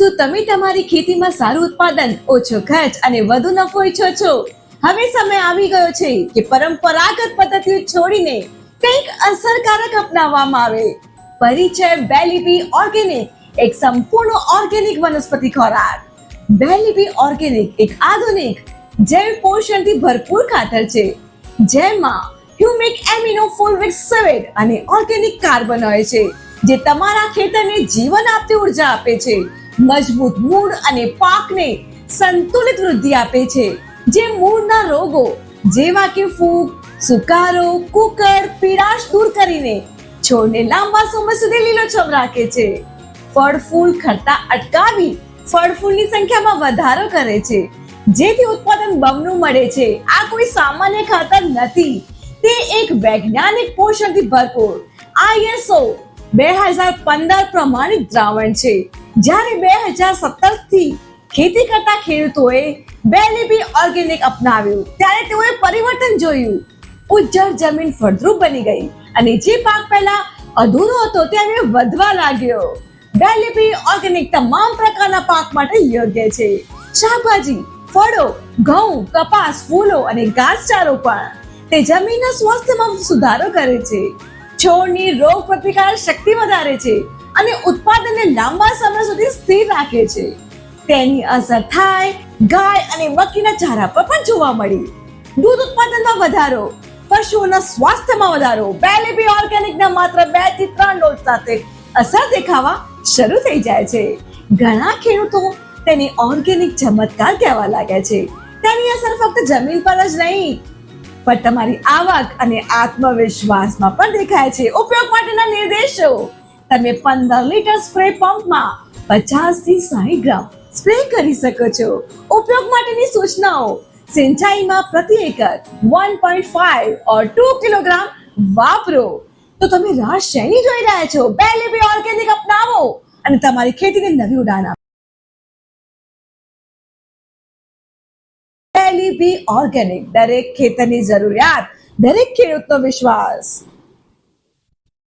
શું તમે તમારી ખેતીમાં સારું ઉત્પાદન, ઓછો ખર્ચ અને વધુ નફો ઈચ્છો છો? હવે સમય આવી ગયો છે કે પરંપરાગત પદ્ધતિઓ છોડીને કંઈક અસરકારક અપનાવવામાં આવે. પરિચય બેલીબી ઓર્ગેનિક, એક સંપૂર્ણ ઓર્ગેનિક વનસ્પતિ ખોરાક. બેલીબી ઓર્ગેનિક એક આધુનિક જૈવ પોષણથી ભરપૂર ખાતર છે, જેમાં હ્યુમિક એમિનો ફોલ્વેટ સેવેટ અને ઓર્ગેનિક કાર્બન હોય છે, જે તમારા ખેતરને જીવન આપતી ઉર્જા આપે છે, મજબૂત મૂળ અને પાકને સંતુલિત વૃદ્ધિ આપે છે, જે મૂળના રોગો જેવા કે ફૂગ, સુકારો, કુકર, પીળાશ દૂર કરીને છોડને લાંબા સમય સુધી લીલોછમ રાખે છે. ફળ ફૂલ ખરતા અટકાવી ફળ ફૂલની સંખ્યામાં વધારો કરે છે, જેથી ઉત્પાદન બમણું મળે છે. આ કોઈ સામાન્ય ખાતર નથી, તે એક વૈજ્ઞાનિક પોષણથી ભરપૂર ISO 2015 પ્રમાણિત દ્રાવણ છે. જ્યારે 2017 થી ખેતી કરતા ખેડૂતોએ બેલીબી ઓર્ગેનિક અપનાવ્યું, ત્યારે તેઓએ પરિવર્તન જોયું. ઉજ્જડ જમીન ફળદ્રુપ બની ગઈ અને જે પાક પહેલા અધૂરો હતો તે હવે વધવા લાગ્યો. બેલીબી ઓર્ગેનિક તમામ પ્રકારના પાક માટે યોગ્ય છે. શાકભાજી, ફળો, ઘઉં, કપાસ, ફૂલો અને ઘાસચારો પણ. તે જમીનના સ્વાસ્થ્યમાં સુધારો કરે છે, છોડની રોગ પ્રતિકારક શક્તિ વધારે છે અને ઉત્પાદનને લાંબા સમય સુધી સ્થિર રાખે છે. તેની અસર થાય ગાય અને બકરીના ચારા પર પણ જોવા મળી. દૂધ ઉત્પાદનમાં વધારો, પશુઓના સ્વાસ્થ્યમાં વધારો. બેલીબી ઓર્ગેનિકના માત્ર 2 થી 3 ડોઝ સાથે અસર દેખાવા શરૂ થઈ જાય છે. ઘણા ખેડૂતો તેને ઓર્ગેનિક ચમત્કાર કહેવા લાગ્યા છે. તેની અસર ફક્ત જમીન પર જ નહીં, પણ તમારી આવક અને આત્મવિશ્વાસમાં પણ દેખાય છે. ઉપયોગ માટેના નિર્દેશો: તમે 15 લીટર સ્પ્રે પંપમાં 50 થી 60 ગ્રામ સ્પ્રે કરી શકો છો. ઉપયોગ માટેની સૂચનાઓ: સિંચાઈમાં પ્રતિ એકર 1.5 or 2 કિલોગ્રામ વાપરો. તો તમે રાહ શેની જોઈ રહ્યા છો? બેલીબી ઓર્ગેનિક અપનાવો અને તમારી ખેતીને નવી ઉડાન આપો. બેલીબી ઓર્ગેનિક, દરેક ખેતરની જરૂરિયાત, દરેક ખેડૂતનો વિશ્વાસ.